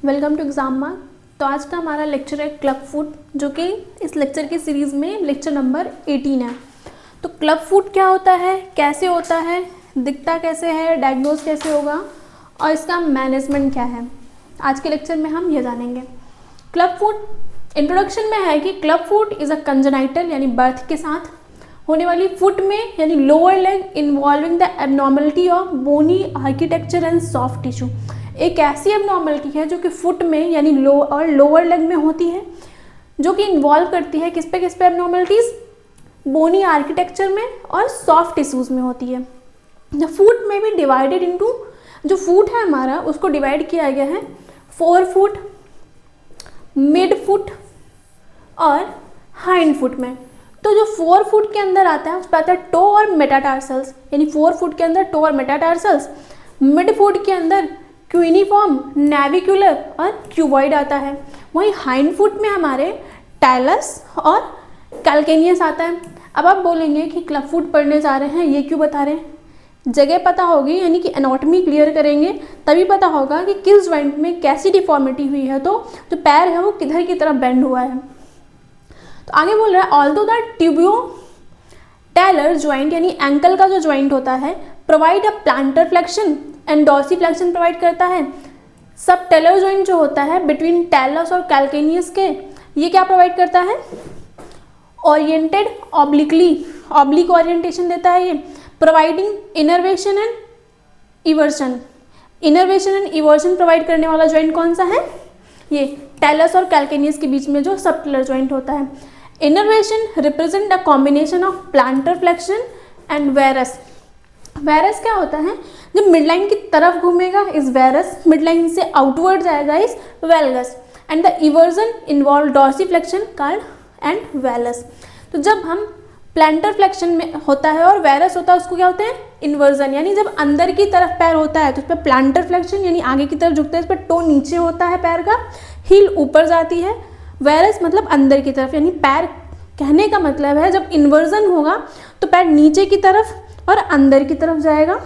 Welcome to exam mark. तो आज का हमारा लेक्चर है क्लब फूड, जो कि इस लेक्चर की सीरीज़ में लेक्चर नंबर 18 है। तो क्लब फूड क्या होता है, कैसे होता है, दिखता कैसे है, डायग्नोज कैसे होगा और इसका मैनेजमेंट क्या है, आज के लेक्चर में हम ये जानेंगे। क्लब फूड इंट्रोडक्शन में है कि club foot is a congenital यानी बर्थ के साथ होने वाली फुट में यानी lower leg involving the abnormality of bony architecture and soft tissue. एक ऐसी एबनॉर्मलिटी है जो कि फुट में यानी लो और लोअर लेग में होती है, जो कि इन्वॉल्व करती है किस पे एबनॉर्मलिटीज़, बोनी आर्किटेक्चर में और सॉफ्ट टिश्यूज़ में होती है। द फुट में भी डिवाइडेड इनटू, जो फुट है हमारा उसको डिवाइड किया गया है 4 फुट, मिड फुट और हाइंड फुट में। तो जो 4 फुट के अंदर आता है उस पर आता है टो और मेटाटार्सल्स, यानी 4 फुट के अंदर टो और मेटाटार्सल्स, मिड फुट के अंदर क्यूनिफॉर्म, नेविकुलर और क्यूबॉइड आता है। वहीं हाइंड फुट में हमारे टैलस और कैल्केनियस आता है। अब आप बोलेंगे कि क्लब फुट पढ़ने जा रहे हैं, ये क्यों बता रहे हैं? जगह पता होगी यानी कि एनाटॉमी क्लियर करेंगे तभी पता होगा कि किस जॉइंट में कैसी डिफॉर्मिटी हुई है, तो जो पैर है वो किधर की तरफ बेंड हुआ है। तो आगे बोल रहा है although the tibiotalar joint यानी एंकल का जो ज्वाइंट होता है provide a plantar flexion and dorsiflexion provide करता है। सब टेलर ज्वाइंट जो होता है बिटवीन टैलस और कैल्केनियस के, ये क्या प्रोवाइड करता है? ओरिएंटेड ऑब्लिकली, ऑब्लिक ओरिएंटेशन देता है ये, providing inversion and eversion. Inversion and eversion provide करने वाला ज्वाइंट कौन सा है? ये टैलस और कैल्केनियस के बीच में जो सब टेलर ज्वाइंट होता है। Inversion represent a combination of plantar flexion and varus. Varus क्या होता है? जब मिडलाइन की तरफ घूमेगा इस वेरस, मिडलाइन से आउटवर्ड जाएगा इस valgus, and the eversion involve dorsiflexion called and valgus. तो जब हम प्लांटर फ्लेक्शन में होता है और वेरस होता है उसको क्या होते हैं? इन्वर्जन, यानी जब अंदर की तरफ पैर होता है तो उस पर प्लांटर फ्लेक्शन यानी आगे की तरफ झुकता है, इस पर टो नीचे होता है पैर का, हील ऊपर जाती है। वेरस मतलब अंदर की तरफ, यानी पैर, कहने का मतलब है जब इन्वर्जन होगा तो पैर नीचे की तरफ और अंदर की तरफ जाएगा,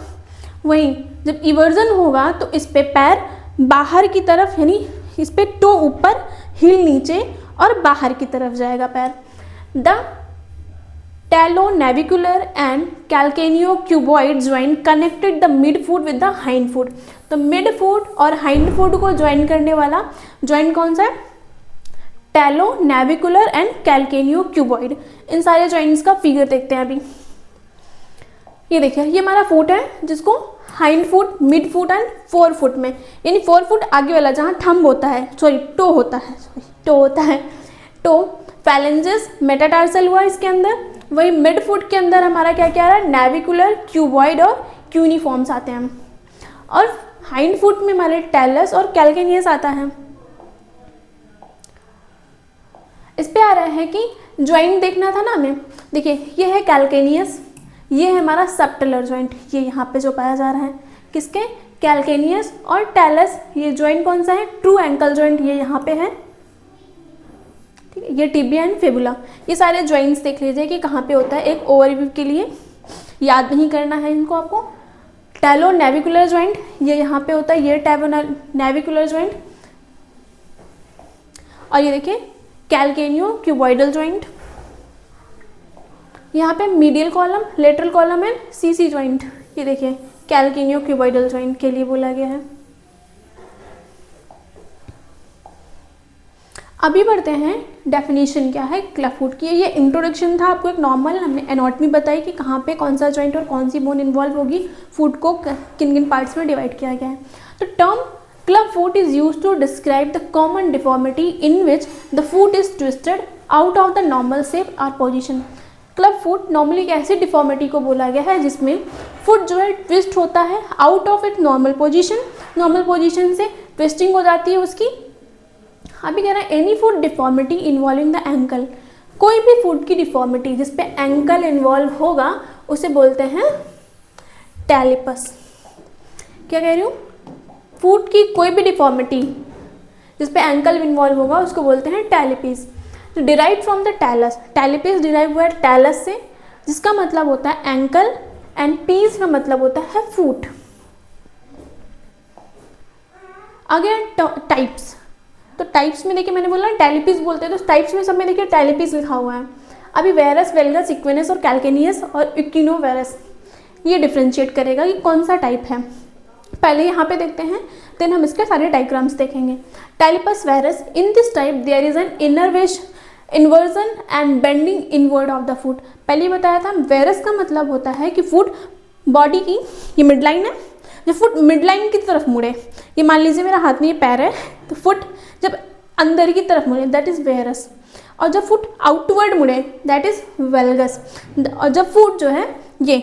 वहीं जब इवर्जन होगा तो इस पे पैर बाहर की तरफ यानी इस पे टो ऊपर, हील नीचे और बाहर की तरफ जाएगा पैर। The talonavicular and calcaneocuboid joint connected the midfoot with the hindfoot. तो मिड फुट और हाइंड फुट को ज्वाइन करने वाला ज्वाइंट कौन सा है? टैलोनेविकुलर एंड कैल्केनियोक्यूबॉइड। इन सारे ज्वाइंट्स का फिगर देखते हैं अभी। ये देखिए, ये हमारा फुट है जिसको hind foot, mid foot and 4 foot में, यानी 4 फुट आगे वाला जहाँ थंब होता है, टो होता है, टो फैलेंजेस मेटाटार्सल हुआ इसके अंदर। वही मिड फुट के अंदर हमारा क्या क्या आ रहा है? नेविकुलर, क्यूबॉइड और क्यूनिफॉर्म्स आते हैं। और हाइंड फुट में हमारे टैलस और कैल्केनियस आता है। इस पे आ रहा है कि ज्वाइंट देखना था ना हमें। देखिए, ये है कैल्केनियस, ये है हमारा सबटेलर ज्वाइंट, ये यहाँ पे जो पाया जा रहा है किसके? कैल्केनियस और टैलस। ये ज्वाइंट कौन सा है? ट्रू एंकल ज्वाइंट, ये यहाँ पे है, ठीक है। ये टिबिया एंड फिबुला। ये सारे ज्वाइंट्स देख लीजिए कि कहाँ पे होता है, एक ओवरव्यू के लिए याद नहीं करना है इनको आपको। टैलोनेविकुलर ज्वाइंट ये यहाँ पे होता है, ये टैलोनेविकुलर ज्वाइंट। और ये देखिए कैल्केनियोक्यूबॉइडल ज्वाइंट, यहाँ पे medial column, lateral column and CC joint. ये देखिए कैल्केनियोक्यूबॉइडल ज्वाइंट के लिए बोला गया है। अभी बढ़ते हैं डेफिनेशन क्या है क्लब फुट की। ये इंट्रोडक्शन था, आपको एक नॉर्मल हमने एनाटॉमी बताई कि कहाँ पे कौन सा ज्वाइंट और कौन सी बोन इन्वॉल्व होगी, फुट को किन किन पार्ट्स में डिवाइड किया गया है। तो term club foot is used to describe the common deformity in which the foot is twisted out of the normal shape और पोजिशन। क्लब फुट नॉर्मली एक ऐसी डिफॉर्मिटी को बोला गया है जिसमें फुट जो है ट्विस्ट होता है out of it normal position, normal position से ट्विस्टिंग हो जाती है उसकी। अभी कह रहा है any foot deformity involving the ankle, कोई भी फुट की डिफॉर्मिटी जिसपे एंकल इन्वॉल्व होगा उसे बोलते हैं टैलिपस। क्या कह रही हूँ? फुट की कोई भी डिफॉर्मिटी जिसपे एंकल इन्वॉल्व होगा उसको बोलते हैं talipes. Derive from the talus, talipes derive हुआ है टैलस से, जिसका मतलब होता है एंकल, एंड पीस का मतलब होता है फुट। आ गया टाइप्स। तो टाइप्स में देखिए मैंने बोला टैलिपीज बोलते हैं, तो टाइप्स में सब में देखिए टैलिपीज लिखा हुआ है। अभी वेरस, वेलगस, इक्विनस और कैल्केनियस और इक्विनोवेरस ये डिफ्रेंशिएट करेगा कि कौन सा टाइप है। पहले यहाँ पे देखते हैं, देन हम इसके सारे डायग्राम्स देखेंगे। Talipes varus, in this type there is an inversion and bending inward of the foot. पहले बताया था वेरस का मतलब होता है कि फुट बॉडी की ये मिड लाइन है, जब फुट मिड लाइन की तरफ मुड़े, ये मान लीजिए मेरा हाथ में ये पैर है, तो फुट जब अंदर की तरफ मुड़े दैट इज वेरस, और जब फुट आउटवर्ड मुड़े दैट इज वेलगस। और जब फुट जो है ये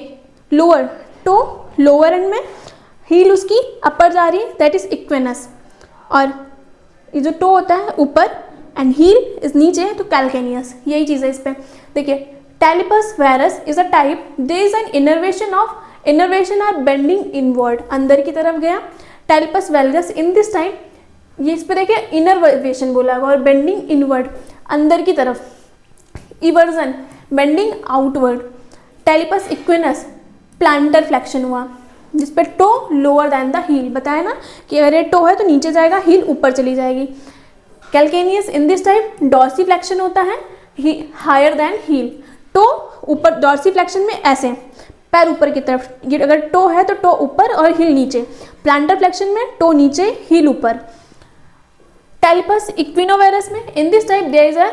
लोअर टो लोअर एंड में, हील उसकी अपर जा रही है दैट इज इक्विनस, और ये जो टो होता है ऊपर एंड हील इज नीचे तो कैल्केनियस। यही चीज़ है इस पर। देखिए talipes varus is a type, there is an inversion or bending inward, अंदर की तरफ गया। Talipes valgus in this type, ये इस पर देखिए इनर्वेशन बोला हुआ और बेंडिंग इनवर्ड अंदर की तरफ, eversion bending outward. Talipes equinus plantar flexion हुआ जिस पे toe lower than the heel, बताया ना कि अगर ये टो है तो नीचे जाएगा, हील ऊपर चली जाएगी। Calcaneus in this type dorsi flexion होता है हायर दैन हील, टो ऊपर डॉर्सी फ्लेक्शन में ऐसे पैर ऊपर की तरफ, ये अगर टो है तो टो ऊपर और हील नीचे। प्लांटर फ्लेक्शन में टो नीचे हील ऊपर। टाइलिपस इक्विनोवेरस में in this type there is a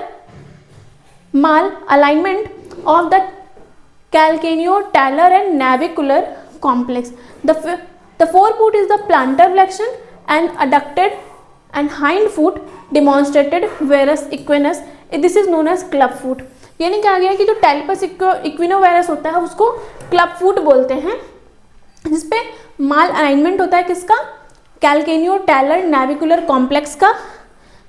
malalignment of the calcaneotalar and navicular complex. The forefoot is the plantar flexion and adducted and hind foot demonstrated varus equinus. This is known as club foot. यानी क्या आ गया कि जो टाइलिपस इक्विनोवेरस होता है उसको club foot बोलते हैं, जिसपे माल अलाइनमेंट होता है किसका, कैल्केनियोटैलर नेविकुलर कॉम्प्लेक्स का,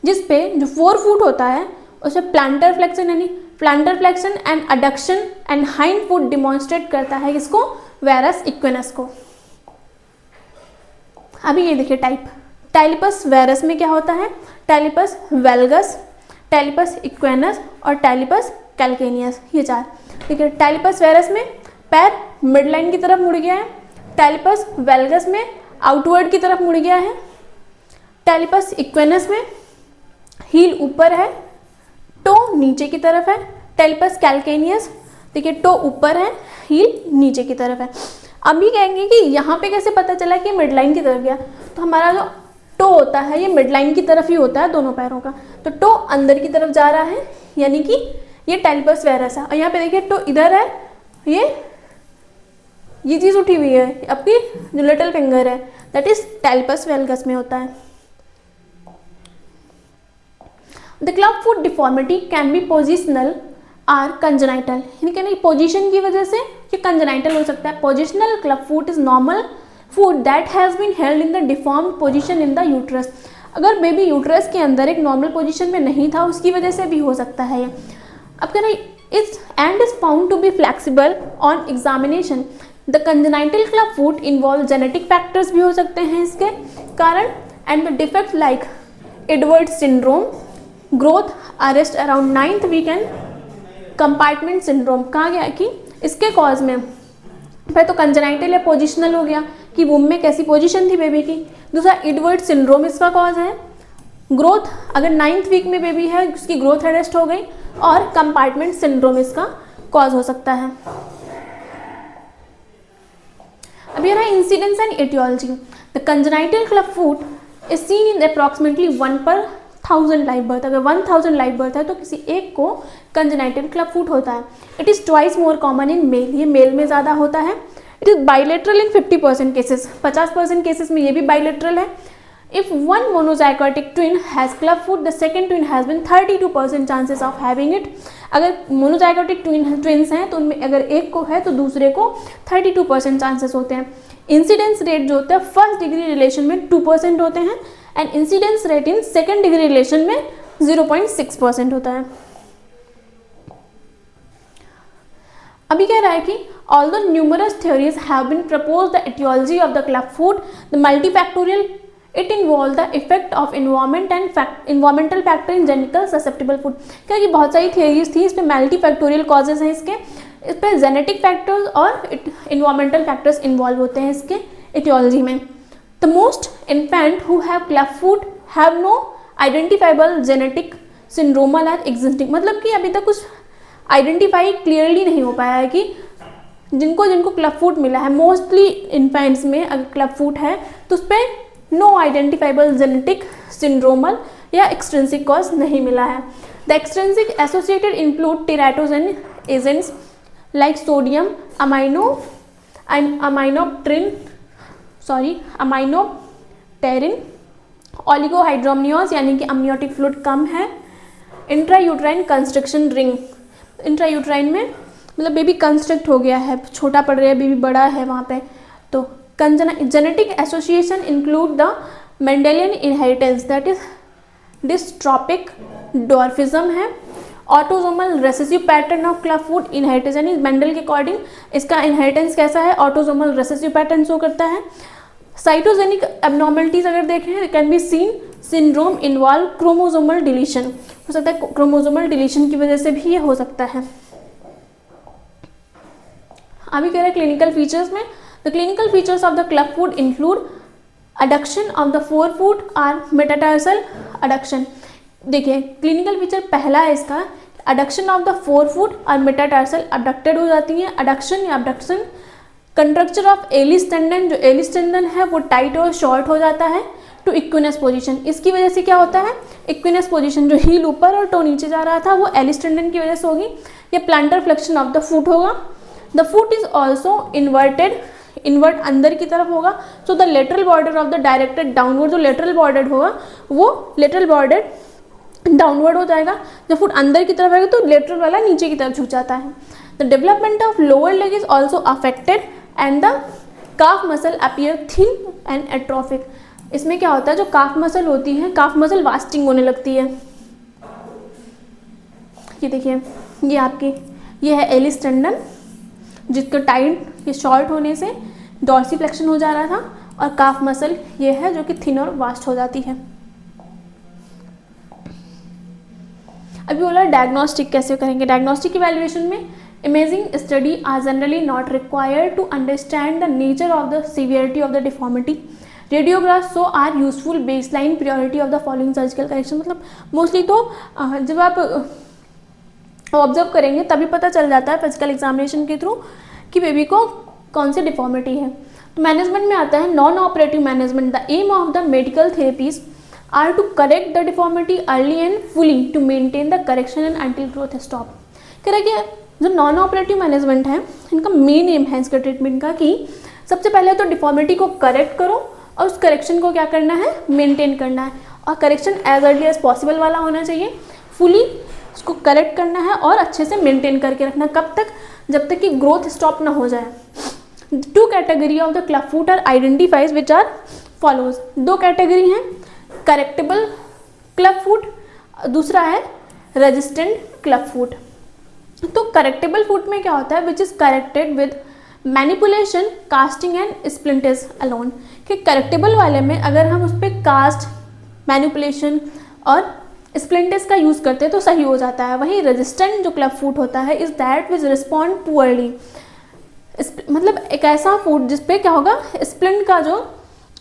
जिसपे जो 4 फुट होता है उसे प्लांटर फ्लेक्शन यानी planter flexion and adduction and hind foot demonstrate करता है किसको, वेरस इक्विनस को। अभी ये देखिए टाइप, टाइलिपस वेरस में क्या होता है, टाइलिपस वेलगस, टाइलिपस इक्विनस और टाइलिपस कैल्केनियस, ये 4। ठीक है, टाइलिपस वेरस में पैर मिड लाइन की तरफ मुड़ गया है, टाइलिपस वेलगस में आउटवर्ड की तरफ मुड़ गया है, टाइलिपस इक्विनस में हील ऊपर है, टो नीचे की तरफ है। टाइलिपस कैल्केनियस देखिए टो ऊपर है, हील नीचे की तरफ है। अभी कहेंगे कि यहाँ पे कैसे पता चला कि मिड लाइन की तरफ गया, तो हमारा जो टो होता है ये मिड लाइन की तरफ ही होता है दोनों पैरों का, तो टो अंदर की तरफ जा रहा है यानी कि ये टाइलिपस वेरस है। और यहाँ पे देखिए टो इधर है, ये चीज़ उठी हुई है आपकी जो लिटिल फिंगर है दैट इज टाइलिपस वेलगस में होता है। The club foot deformity can be positional or congenital, यानी कि पोजीशन की वजह से ये congenital हो सकता है। Positional club foot is normal foot that has been held in the deformed position in the uterus। अगर बेबी यूट्रस के अंदर एक नॉर्मल पोजीशन में नहीं था उसकी वजह से भी हो सकता है। अब कह रहे it's and is found to be flexible on examination. The congenital club foot involve genetic factors भी हो सकते हैं इसके कारण, and the defect like Edward syndrome, growth arrest around 9th week and compartment syndrome. कहा गया कि इसके कॉज में पहले तो कंजेनाइटल या पोजिशनल हो गया कि वुम में कैसी पोजीशन थी बेबी की, दूसरा एडवर्ड सिंड्रोम इसका कॉज है, ग्रोथ अगर 9th वीक में बेबी है उसकी ग्रोथ अरेस्ट हो गई, और कंपार्टमेंट सिंड्रोम इसका कॉज हो सकता है। अब ये रहा incidence and etiology. The congenital club foot is seen in approximately 1 पर 1000 लाइव बर्थ। अगर 1000 लाइव बर्थ है तो किसी एक को कंजेनाइटल क्लब फुट होता है। It is twice more common in male, ये मेल में ज़्यादा होता है। It is bilateral in 50% cases, 50% cases में ये भी बाइलेटरल है। If one monozygotic twin has club foot, the second twin has been 32% chances of having it. अगर मोनोजाइगोटिक ट्विन्स हैं तो उनमें अगर एक को है तो दूसरे को 32% चांसेस होते हैं। इंसिडेंस रेट जो होता है फर्स्ट डिग्री रिलेशन में 2% होते हैं, and incidence rate in second degree relation में 0.6% होता है। अभी कह रहा है कि although numerous theories have been proposed the etiology of the club foot, the multifactorial it involve the effect of environment and environmental factor in genetical susceptible foot. क्योंकि बहुत सारी थियरीज थी, इस पर मल्टीफैक्टोरियल कॉजेज हैं इसके, इस पर जेनेटिक फैक्टर्स और इन्वायरमेंटल फैक्टर्स इन्वॉल्व होते हैं इसके एटियोलॉजी में। The most infant who have cleft foot have no identifiable genetic syndromal or existing, मतलब कि अभी तक कुछ आइडेंटिफाई क्लियरली नहीं हो पाया है कि जिनको क्लेफ्ट फुट मिला है, मोस्टली इन्फेंट्स में अगर क्लेफ्ट फुट है तो उस पर नो आइडेंटिफाइबल जेनेटिक सिंड्रोमल या एक्सट्रिंसिक कॉज नहीं मिला है। The extrinsic associated include teratogen agents like sodium aminopterin, oligohydramnios यानी कि अमनियोटिक फ्लूइड कम है, इंट्रायूट्राइन कंस्ट्रक्शन रिंग, इंट्रायूट्राइन में मतलब बेबी कंस्ट्रक्ट हो गया है, छोटा पड़ रहा है, बेबी बड़ा है वहाँ पे। तो genetic association include the Mendelian inheritance that is diastrophic dwarfism है, autosomal recessive pattern of cleft foot inheritance, यानी मेंडल के अकॉर्डिंग इसका इनहेरिटेंस कैसा है, ऑटोसोमल रेसेसिव पैटर्न शो करता है। साइटोजेनिक एबनॉर्मलिटीज अगर देखें can be seen syndrome involve chromosomal deletion, हो सकता है क्रोमोसोमल डिलीशन की वजह से भी ये हो सकता है। अभी कह रहे हैं क्लिनिकल फीचर्स में, the clinical features of the cleft foot include adduction of the four foot और मेटाटार्सल अडक्शन। देखिए क्लिनिकल फीचर पहला है इसका, adduction of the four foot और मेटाटार्सल अबडक्टेड हो जाती है। अडक्शन या अबडक्शन, कंट्रक्चर ऑफ एलिस टेंडन, जो एलिस टेंडन है वो टाइट और शॉर्ट हो जाता है टू इक्विनस पोजीशन। इसकी वजह से क्या होता है, इक्विनस पोजीशन, जो हील ऊपर और टो नीचे जा रहा था वो एलिस टेंडन की वजह से होगी। या plantar flexion of the foot होगा। The foot is also inverted, invert अंदर की तरफ होगा। So the lateral border of the directed downward, जो लेटरल बॉर्डर होगा वो लेटरल बॉर्डर डाउनवर्ड हो जाएगा। जब फुट अंदर की तरफ आएगा तो लेटरल वाला नीचे की तरफ झुक जाता है। The development of lower leg is also affected and the calf muscle appear thin and atrophic. इसमें क्या होता है, जो काफ मसल होती है, काफ मसल वास्टिंग होने लगती है। ये देखिए ये आपकी ये है एलिस टेंडन, जिसका टाइट ये शॉर्ट होने से डॉर्सीफ्लेक्शन हो जा रहा था, और काफ मसल ये है जो कि थिन और वास्ट हो जाती है। अभी बोला डायग्नोस्टिक कैसे करेंगे। डायग्नोस्टिक इवैल्यूएशन में imaging study are generally not required to understand the nature of the severity of the deformity. Radiograph so are useful baseline priority of the following surgical correction. मतलब mostly तो जब आप observe करेंगे तभी पता चल जाता है फिजिकल एग्जामिनेशन के थ्रू कि बेबी को कौन सी डिफॉर्मिटी है। तो मैनेजमेंट में आता है non operative management. The aim of the medical therapies are to correct the deformity early and fully to maintain the correction and until growth stop. कह रहा है कि जो नॉन ऑपरेटिव मैनेजमेंट है इनका मेन एम है इसका ट्रीटमेंट का कि सबसे पहले तो डिफॉर्मिटी को करेक्ट करो और उस करेक्शन को क्या करना है, मेंटेन करना है। और correction as early as possible वाला होना चाहिए, फुली उसको करेक्ट करना है और अच्छे से मेंटेन करके रखना। कब तक, जब तक कि ग्रोथ स्टॉप ना हो जाए। Two category of the cleft foot are identifies which are follows. दो कैटेगरी हैं, करेक्टेबल क्लेफ्ट फुट, दूसरा है रेजिस्टेंट क्लेफ्ट फुट। तो करेक्टेबल फुट में क्या होता है, which is corrected with manipulation, casting and splintage alone. कि करेक्टेबल वाले में अगर हम उस पर कास्ट, मैनिपुलेशन और स्प्लिंटेज का यूज़ करते हैं तो सही हो जाता है। वहीं रेजिस्टेंट जो क्लेफ्ट फुट होता है is that which respond poorly. मतलब एक ऐसा फूड जिसपे क्या होगा, स्प्लिंट का जो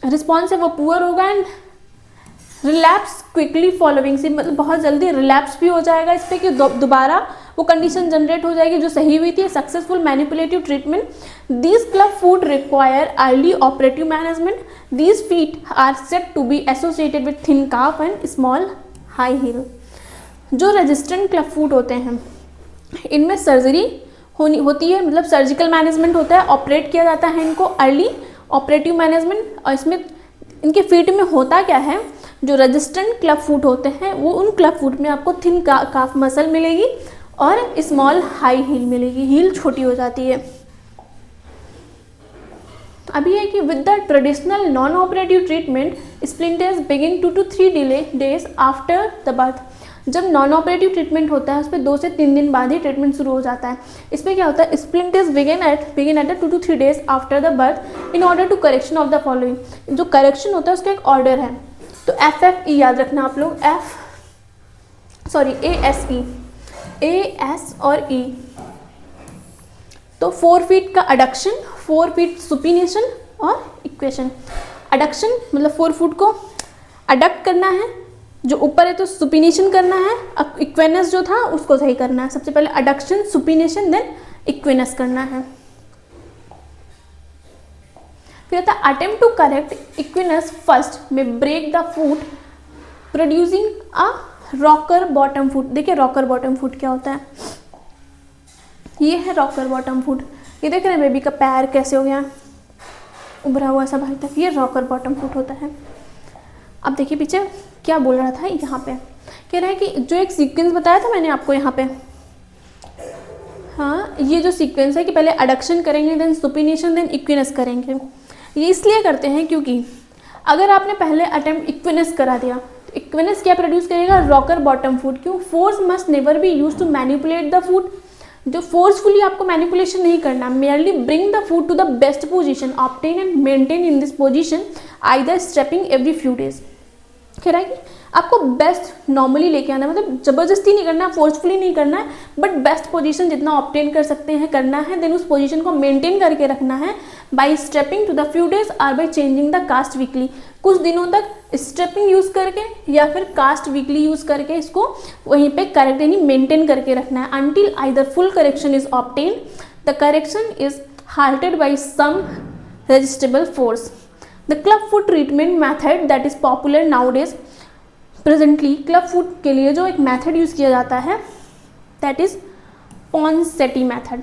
रिस्पॉन्स है वो पुअर होगा एंड रिलैप्स क्विकली फॉलोइंग सी, मतलब बहुत जल्दी रिलैप्स भी हो जाएगा इस पर कि दोबारा वो कंडीशन जनरेट हो जाएगी जो सही हुई थी। Successful manipulative treatment. These cleft foot require early operative management. These feet are said to be associated with thin calf and small high heel. जो रेजिस्टेंट क्लेफ्ट फुट होते हैं इनमें सर्जरी होती है, मतलब सर्जिकल मैनेजमेंट होता है, ऑपरेट किया जाता है इनको, अर्ली ऑपरेटिव मैनेजमेंट। और इसमें इनके फीट में होता क्या है, जो रेजिस्टेंट क्लेफ्ट फुट होते हैं वो उन क्लेफ्ट फुट में आपको थिन काफ मसल मिलेगी और स्मॉल हाई हील मिलेगी, हील छोटी हो जाती है। अभी है कि with the traditional non operative treatment splintage begin 2 to 3 days after the birth. जब नॉन ऑपरेटिव ट्रीटमेंट होता है उस पर 2 से 3 दिन बाद ही ट्रीटमेंट शुरू हो जाता है। इस पर क्या होता है, splintage begin at 2 to 3 days after the birth in order to correction of the following. जो करेक्शन होता है उसका एक ऑर्डर है, तो FFE याद रखना आप लोग, AS और E। तो 4 फीट का अडक्शन, 4 फीट सुपिनेशन और इक्वेशन। अडक्शन मतलब फोरफुट को अडक्ट करना है, जो ऊपर है तो सुपिनेशन करना है, इक्वेनस जो था उसको सही करना है। सबसे पहले अडक्शन, सुपिनेशन, देन इक्वेनस करना है। फिर आता है attempt to correct equinus first में break the foot producing a rocker bottom foot. देखिए रॉकर बॉटम फुट क्या होता है, ये है रॉकर बॉटम फुट। ये देख रहे हैं बेबी का पैर कैसे हो गया, उभरा हुआ सब हाई तक, ये रॉकर बॉटम फुट होता है। अब देखिए पीछे क्या बोल रहा था, यहाँ पे कह रहा है कि जो एक सीक्वेंस बताया था मैंने आपको यहाँ पे, हाँ ये जो सीक्वेंस है कि पहले अडक्शन करेंगे, देन सुपिनेशन, देन इक्विनस करेंगे। ये इसलिए करते हैं क्योंकि अगर आपने पहले अटेम्प्ट इक्विनस करा दिया तो इक्विनस क्या प्रोड्यूस करेगा, रॉकर बॉटम फुट। क्यों, force must never be use to manipulate the foot. जो फोर्सफुली आपको मैनिपुलेशन नहीं करना, merely bring the foot to the best position, obtain and maintain in this position either stepping every few days. कह रहा है कि आपको बेस्ट नॉर्मली लेके आना है, मतलब ज़बरदस्ती नहीं करना है, फोर्सफुली नहीं करना है, बट बेस्ट पोजीशन जितना ऑब्टेन कर सकते हैं करना है, देन उस पोजीशन को मेंटेन करके रखना है by stepping to the few days or by changing the cast weekly. कुछ दिनों तक स्टेपिंग यूज़ करके या फिर कास्ट वीकली यूज़ करके इसको वहीं पे करेक्ट यानी मेंटेन करके रखना है until either full correction is obtain, the correction is halted by some resistible force. The club foot treatment method that is popular nowadays, presently club foot के लिए जो एक मेथड यूज़ किया जाता है that is Ponseti method.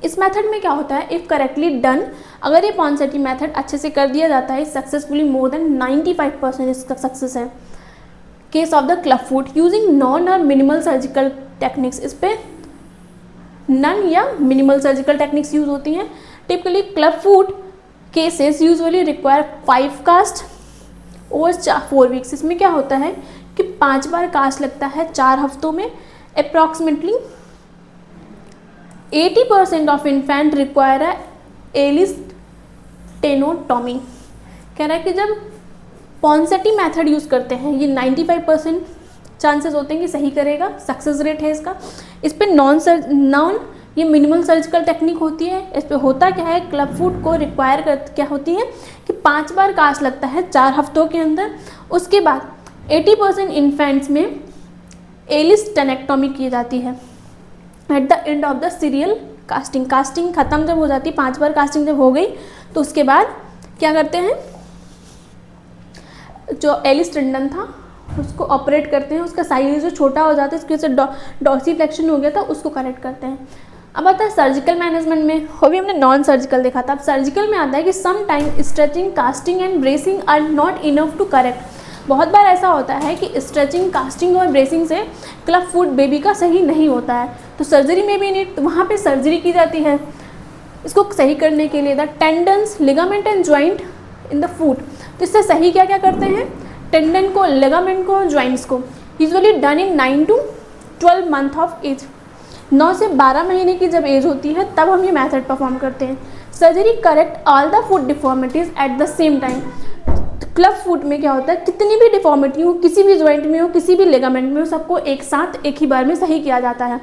इस method में क्या होता है, इफ़ करेक्टली डन, अगर ये Ponseti मेथड अच्छे से कर दिया जाता है सक्सेसफुली, मोर देन 95% इसका सक्सेस है। Case of the club foot using non और मिनिमल सर्जिकल टेक्निक्स, इस पर नन या मिनिमल सर्जिकल टेक्निक्स यूज होती हैं। Typically club foot cases usually require 5 cast और 4 वीक्स। इसमें क्या होता है कि 5 बार कास्ट लगता है 4 हफ्तों में। Approximately 80% of infant require Ellis tenotomy. कह रहा है कि जब Ponseti मेथड यूज़ करते हैं ये 95% चांसेस होते हैं कि सही करेगा, सक्सेस रेट है इसका। इस पर नॉन ये मिनिमल सर्जिकल टेक्निक होती है। इस पर होता क्या है, क्लब फुट को रिक्वायर क्या होती है कि 5 बार कास्ट लगता है 4 हफ्तों के अंदर। उसके बाद 80% इन्फेंट्स में एलिस टेनेक्टोमी की जाती है at the end of the serial casting. Casting ख़त्म जब हो जाती है, 5 बार कास्टिंग जब हो गई तो उसके बाद क्या करते हैं, जो एलिस टेंडन था उसको ऑपरेट करते हैं, उसका साइज जो छोटा हो जाता है, इसकी वजह से डॉर्सीफ्लेक्शन हो गया था, उसको करेक्ट करते हैं। अब आता है सर्जिकल मैनेजमेंट में, अभी हमने नॉन सर्जिकल देखा था। अब सर्जिकल में आता है कि some time stretching, casting and bracing are not enough to correct. बहुत बार ऐसा होता है कि स्ट्रेचिंग, कास्टिंग और ब्रेसिंग से क्लब फुट बेबी का सही नहीं होता है, तो सर्जरी में भी नहीं, तो वहाँ पर सर्जरी की जाती है इसको सही करने के लिए। The tendons, ligament and joint in the foot, तो इससे सही क्या क्या करते हैं, टेंडन को, लिगामेंट को, ज्वाइंट्स को। Usually done in 9 to 12 month of age. 9 से 12 महीने की जब एज होती है तब हम ये मेथड परफॉर्म करते हैं। Surgery correct all the foot deformities at the same time. Club foot में क्या होता है, कितनी भी डिफॉर्मिटी हो, किसी भी ज्वाइंट में हो, किसी भी लिगामेंट में हो, सबको एक साथ एक ही बार में सही किया जाता है।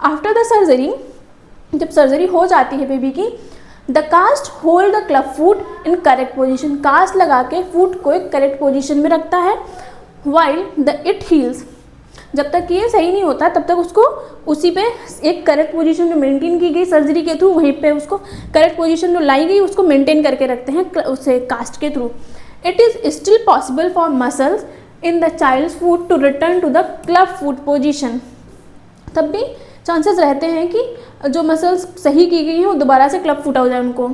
आफ्टर द सर्जरी, जब सर्जरी हो जाती है बेबी की, the cast hold the club foot in correct position. Cast लगा के फुट को एक करेक्ट पोजिशन में रखता है वाइल द इट हील्स। जब तक ये सही नहीं होता तब तक उसको उसी पे एक करेक्ट पोजीशन जो मेंटेन की गई सर्जरी के थ्रू, वहीं पे उसको करेक्ट पोजीशन जो लाई गई उसको मेंटेन करके रखते हैं उसे कास्ट के through. It is still possible for muscles in the child's foot to return to the club foot position. तब भी चांसेस रहते हैं कि जो मसल्स सही की गई हैं वो दोबारा से क्लब फुट हो जाए, उनको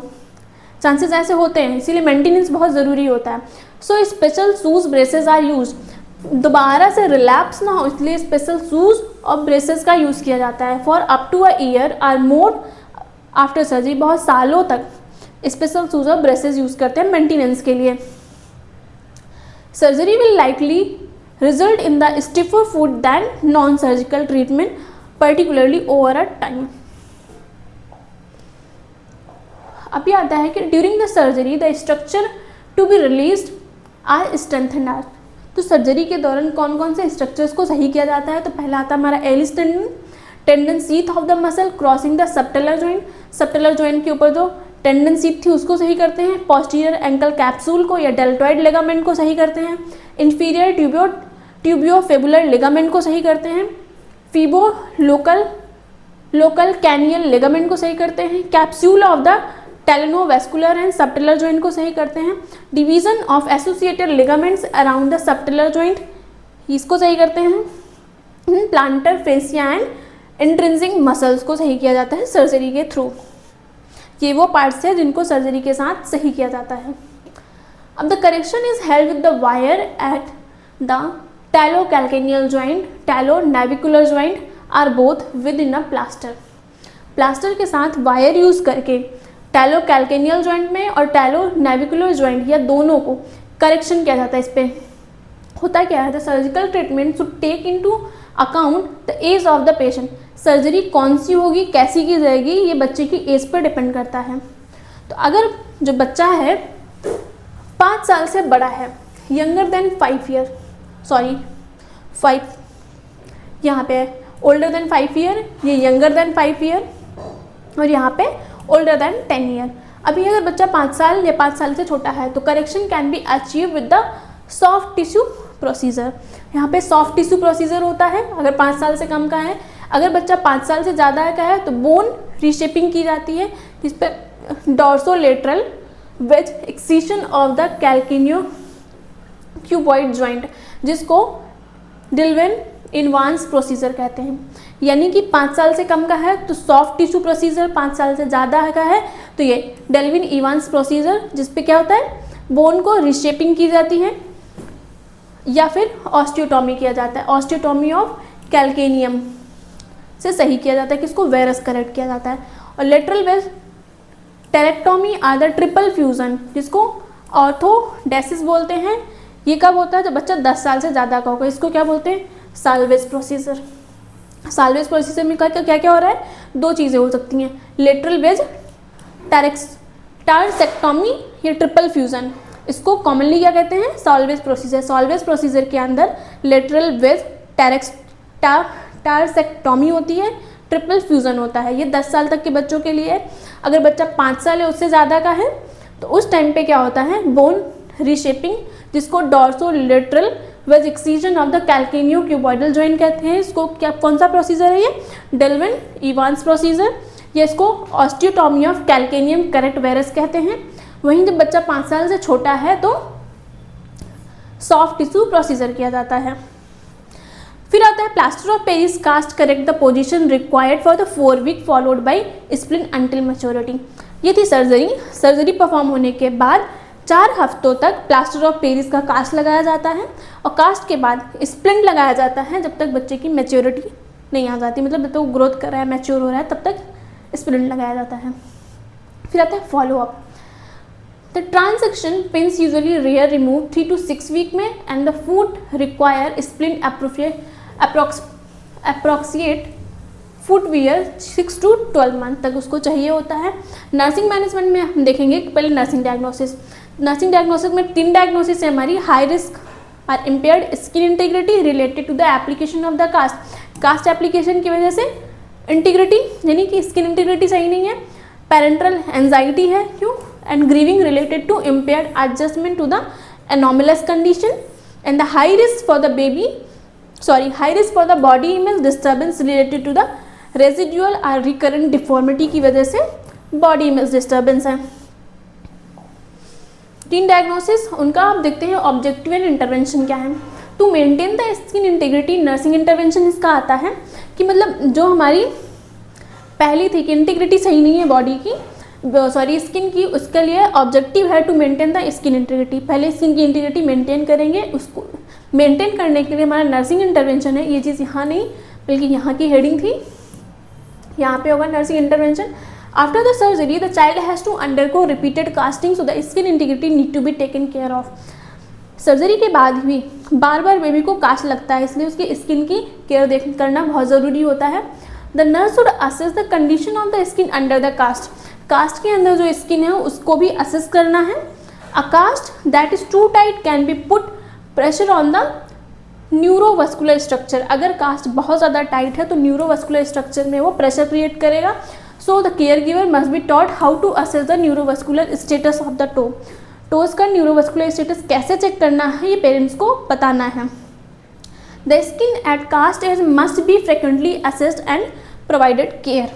चांसेस ऐसे होते हैं, इसीलिए मेंटेनेंस बहुत ज़रूरी होता है। So special shoes, braces are use. दोबारा से रिलैप्स ना हो इसलिए स्पेशल शूज़ और ब्रेसेस का यूज़ किया जाता है। For up to a year or more after surgery, बहुत सालों तक स्पेशल शूज़ और ब्रेसेस यूज़ करते हैं मेंटेनेंस के लिए। Surgery will likely result in the stiffer foot than non surgical treatment, particularly over a time। अभी आता है कि during the surgery the structure to be released or strengthened are. तो सर्जरी के दौरान कौन कौन से स्ट्रक्चर्स को सही किया जाता है, तो पहला आता है हमारा Ellis tendon, tendon sheath of the muscle crossing the subtalar joint. Subtalar joint के ऊपर जो टेंडेंसीट थी उसको सही करते हैं, पोस्टीरियर एंकल कैप्सूल को या डेल्टॉइड लिगामेंट को सही करते हैं, इंफीरियर ट्यूबियोफेबुलर लिगामेंट को सही करते हैं, फीबो लोकल कैनियल लिगामेंट को सही करते हैं, capsule of the talonavicular and subtalar joint को सही करते हैं, division of associated ligaments around the subtalar joint इसको सही करते हैं, plantar fascia and intrinsic muscles को सही किया जाता है सर्जरी के थ्रू। ये वो पार्ट्स हैं जिनको सर्जरी के साथ सही किया जाता है। अब the correction is held with the wire at the talocalcaneal joint, talonavicular joint or both with in a plaster. Plaster के साथ वायर यूज करके टैलोकैल्केनियल जॉइंट में और टैलोनेविकुलर जॉइंट या दोनों को करेक्शन किया जाता है। इस पर होता क्या है, the surgical treatment should take into account the age of the patient. Surgery कौन सी होगी, कैसी की जाएगी, ये बच्चे की एज पर डिपेंड करता है। तो अगर जो बच्चा है 5 साल से बड़ा है, यंगर देन 5 ईयर, सॉरी 5 यहाँ पे ओल्डर देन 5 ईयर, ये यंगर देन 5 ईयर और यहाँ पे ओल्डर देन 10 ईयर। अभी अगर बच्चा 5 साल या 5 साल से छोटा है तो correction can be achieve with the soft tissue procedure. यहाँ पे सॉफ्ट टिश्यू प्रोसीजर होता है अगर 5 साल से कम का है। अगर बच्चा 5 साल से ज़्यादा का है तो बोन रीशेपिंग की जाती है, जिस पर dorsolateral wedge excision of the calcaneo cuboid joint, जिसको डिल्वेन इनवांस प्रोसीजर कहते हैं। यानी कि 5 साल से कम का है तो सॉफ्ट टिश्यू प्रोसीजर, 5 साल से ज़्यादा का है तो ये डेल्विन इवांस प्रोसीजर, जिस पे क्या होता है, बोन को रिशेपिंग की जाती है या फिर ऑस्टियोटॉमी किया जाता है। ऑस्टियोटॉमी ऑफ कैल्केनियम से सही किया जाता है, किसको, वेरस करेक्ट किया जाता है। और lateral wedge tarsectomy or the triple fusion, जिसको ऑर्थोडेसिस बोलते हैं। ये कब होता है, जब बच्चा 10 साल से ज़्यादा का होगा। इसको क्या बोलते हैं, साल्वेज प्रोसीजर। साल्वेज प्रोसीजर में क्या क्या हो रहा है, 2 चीज़ें हो सकती हैं, लेटरल वेज टारसेक्टोमी या ट्रिपल फ्यूजन। इसको कॉमनली क्या कहते हैं, साल्वेज प्रोसीजर। साल्वेज प्रोसीजर के अंदर लेटरल वेज टारसेक्टोमी होती है, ट्रिपल फ्यूजन होता है। ये 10 साल तक के बच्चों के लिए है। अगर बच्चा 5 साल या उससे ज़्यादा का है तो उस टाइम पे क्या होता है, बोन रीशेपिंग, जिसको dorsolateral wedge excision of the calcaneo cuboidal joint कहते हैं। इसको क्या, कौन सा प्रोसीजर है ये, डेल्विन इवांस प्रोसीजर, या इसको osteotomy of calcaneum correct varus कहते हैं। वहीं जब बच्चा 5 साल से छोटा है तो सॉफ्ट टिश्यू प्रोसीजर किया जाता है। फिर आता है plaster of Paris cast correct the position required for the 4 week followed by splint until maturity. ये थी सर्जरी। सर्जरी परफॉर्म होने के बाद 4 हफ्तों तक प्लास्टर ऑफ पेरिस का कास्ट लगाया जाता है और कास्ट के बाद स्प्लिंट लगाया जाता है जब तक बच्चे की मैच्योरिटी नहीं आ जाती, मतलब जब तक वो ग्रोथ कर रहा है, मैच्योर हो रहा है, तब तक स्प्लिंट लगाया जाता है। फिर आता है follow up. The transection pins usually are remove 3 to 6 week में and the foot require splint appropriate footwear 6 to 12 month तक उसको चाहिए होता है। नर्सिंग मैनेजमेंट में हम देखेंगे कि पहले नर्सिंग डायग्नोसिस। नर्सिंग डायग्नोसिस में 3 डायग्नोसिस है हमारी। High risk or impaired skin integrity related to the application of the cast. Cast application की वजह से इंटीग्रिटी यानी कि स्किन इंटीग्रिटी सही नहीं है। पेरेंटल एंजाइटी है, क्यों, and grieving related to impaired adjustment to the anomalous condition and the high risk for the high risk for the body image disturbance related to the residual और recurrent deformity की वजह से body image disturbance है। 3 diagnosis, उनका आप देखते हैं objective and intervention क्या है। To maintain the skin integrity, nursing intervention इसका आता है कि मतलब जो हमारी पहली थी कि इंटीग्रिटी सही नहीं है बॉडी की, स्किन की, उसके लिए ऑब्जेक्टिव है to maintain the skin integrity. पहले स्किन की इंटीग्रिटी मेंटेन करेंगे, उसको मेंटेन करने के लिए हमारा नर्सिंग इंटरवेंशन है। ये चीज़ यहाँ नहीं बल्कि यहाँ की हेडिंग थी, यहाँ पे होगा nursing intervention. After the surgery the child has to undergo repeated casting so the skin integrity need to be taken care of. Surgery के बाद भी बार बार बेबी को कास्ट लगता है, इसलिए उसकी स्किन की केयर करना बहुत ज़रूरी होता है। The nurse should assess the condition of the skin under the cast. Cast के अंदर जो स्किन है उसको भी असेस करना है। A cast that is too tight can be put pressure on the neurovascular structure. अगर कास्ट बहुत ज़्यादा टाइट है तो न्यूरोवस्कुलर स्ट्रक्चर में वो प्रेशर क्रिएट करेगा। So the care giver must be taught how to assess the neurovascular status of the toe. Toes का neurovascular status कैसे चेक करना है ये पेरेंट्स को बताना है। The skin at cast edge must be frequently assessed and provided care.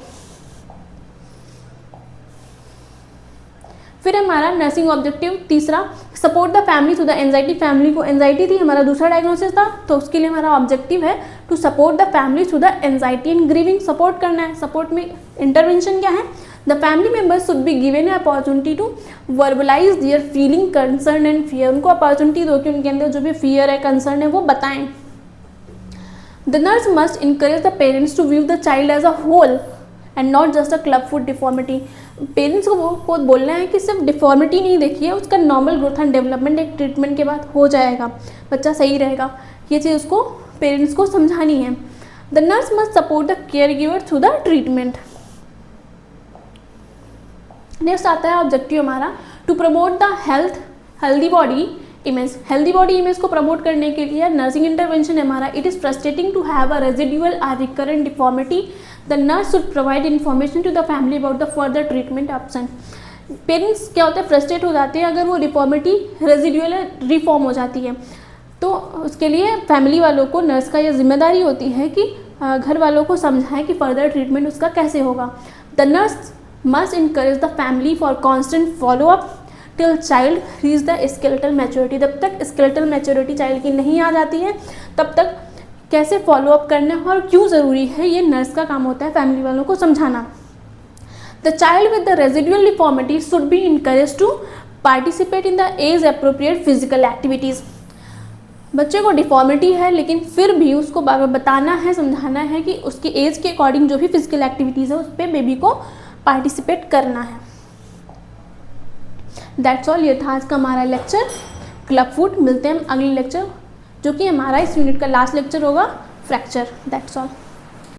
फिर हमारा नर्सिंग ऑब्जेक्टिव तीसरा, support the family through the anxiety. Family को एंजाइटी थी, हमारा दूसरा डायग्नोसिस था, तो उसके लिए हमारा ऑब्जेक्टिव है to support the family through the anxiety and grieving. Support करना है। सपोर्ट में इंटरवेंशन क्या है? The family members should be given a opportunity to verbalize their feeling, concern and fear. उनको अपॉर्चुनिटी दो कि उनके अंदर जो भी फियर है, कंसर्न है, वो बताएं। The nurse must encourage the parents to view the child as a whole and not just a club foot deformity. Parents को बोलना है कि सिर्फ डिफॉर्मिटी नहीं देखिए, उसका नॉर्मल ग्रोथ एंड डेवलपमेंट एक ट्रीटमेंट के बाद हो जाएगा, बच्चा सही रहेगा। ये चीज़ उसको पेरेंट्स को समझानी है। The nurse must support the care giver through the treatment. Next आता है ऑब्जेक्टिव हमारा, to promote the healthy body image. Healthy body image को प्रमोट करने के लिए नर्सिंग इंटरवेंशन है हमारा। It is frustrating to have a residual और recurrent deformity. The nurse should provide information to the family about the further treatment option. Parents क्या होते हैं, फ्रस्ट्रेट हो जाते हैं अगर वो डिफॉर्मिटी रेजिडुअल रिफॉर्म हो जाती है, तो उसके लिए फैमिली वालों को, नर्स का ये जिम्मेदारी होती है कि घर वालों को समझाएं कि फर्दर ट्रीटमेंट उसका कैसे होगा। The nurse must encourage the family for constant follow up till child reach the skeletal maturity. जब तक स्केलेटल मैच्योरिटी चाइल्ड की नहीं आ जाती है तब तक कैसे फॉलोअप करना है और क्यों ज़रूरी है, ये नर्स का काम होता है फैमिली वालों को समझाना। The child with the residual deformity should be encourage to participate in the age appropriate physical activities. बच्चे को डिफॉर्मिटी है लेकिन फिर भी उसको बताना है, समझाना है कि उसकी एज के अकॉर्डिंग जो भी फिजिकल एक्टिविटीज़ है उस पर बेबी को पार्टिसिपेट करना है। दैट्स ऑल, ये था आज का हमारा लेक्चर क्लब फुट। मिलते हैं हम अगले लेक्चर जो कि हमारा इस यूनिट का लास्ट लेक्चर होगा, फ्रैक्चर। That's all.